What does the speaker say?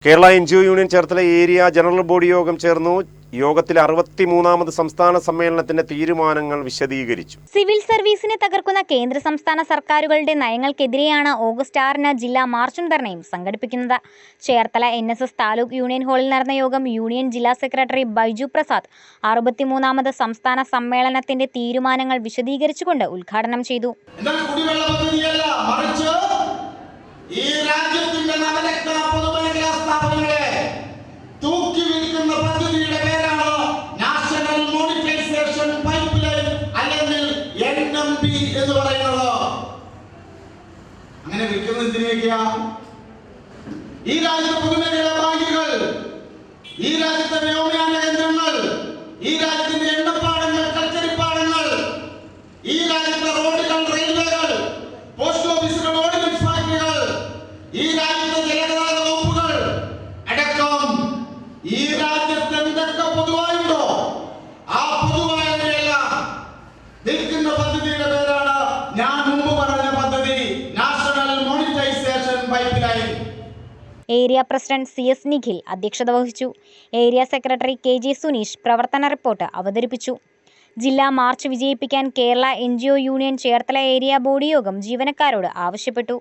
Kerala NGO union Cherthala area general body യോഗം ചേർന്നു. യോഗത്തിൽ 63ാമത് സംസ്ഥാന സമ്മേളനത്തിന്റെ തീരുമാനങ്ങൾ വിശദീകരിച്ചു. സിവിൽ സർവീസിനെ തകർക്കുന്ന കേന്ദ്ര സംസ്ഥാന സർക്കാരുകളുടെ നയങ്ങൾക്കെതിരെയാണ് ഓഗസ്റ്റ് 6-ന് ജില്ലാ മാർച്ചും ധർണയും സംഘടിപ്പിക്കുന്നത്. ചേർത്തല NSS താലൂക്ക് യൂണിയൻ ഹാളിൽ നടന്ന യോഗം യൂണിയൻ ജില്ലാ സെക്രട്ടറി ബൈജു പ്രസാദ് 63ാമത് സംസ്ഥാന സമ്മേളനത്തിന്റെ തീരുമാനങ്ങൾ വിശദീകരിച്ചുകൊണ്ട് ഉദ്ഘാടനം ചെയ്തു. ഈ രാജ്യത്തിന്റെ നവരത്ന പൊതുമേഖലാ സ്ഥാപനങ്ങളെ തൂക്കി വിൽക്കുന്ന പദ്ധതിയുടെ പേരാണ് നാഷണൽ മോണിറ്റൈസേഷൻ പൈപ്പ് ലൈൻ അല്ലെങ്കിൽ NMP എന്ന് പറയുന്നത്. അങ്ങനെ വിൽക്കുന്നത് എന്തിനേക്കാ? ഈ രാജ്യത്തെ പൊതുമേഖലാ ബാങ്കുകൾ, ഈ രാജ്യത്തെ വ്യോമയാന കേന്ദ്രങ്ങൾ, ഈ രാജ്യത്തിന്റെ എണ്ണപ്പാടങ്ങൾ, കൽക്കരിപ്പാടങ്ങൾ, ഈ രാജ്യത്തെ റോഡുകൾ, റെയിൽവേകൾ, പോസ്റ്റ് ഓഫീസുകൾ, ഓർഡിനൻസ് ഫാക്ടറികൾ, ഈ രാജ്യത്തെ ജലഗതാഗത വകുപ്പുകൾ അടക്കം ഈ രാജ്യത്ത് എന്തൊക്കെ പൊതുവായുണ്ടോ ആ പൊതുവായവയെല്ലാം നിൽക്കുന്ന പദ്ധതിയുടെ പേരാണ് ഞാൻ മുമ്പ് പറഞ്ഞ പദ്ധതി, national monetisation pipeline. Area president CS Nikhil അധ്യക്ഷത വഹിച്ചു. ഏരിയ സെക്രട്ടറി KG സുനീഷ് പ്രവർത്തന റിപ്പോർട്ട് അവതരിപ്പിച്ചു. ജില്ലാ മാർച്ച് വിജയിപ്പിക്കാൻ Kerala NGO union Cherthala area body യോഗം ജീവനക്കാരോട് ആവശ്യപ്പെട്ടു.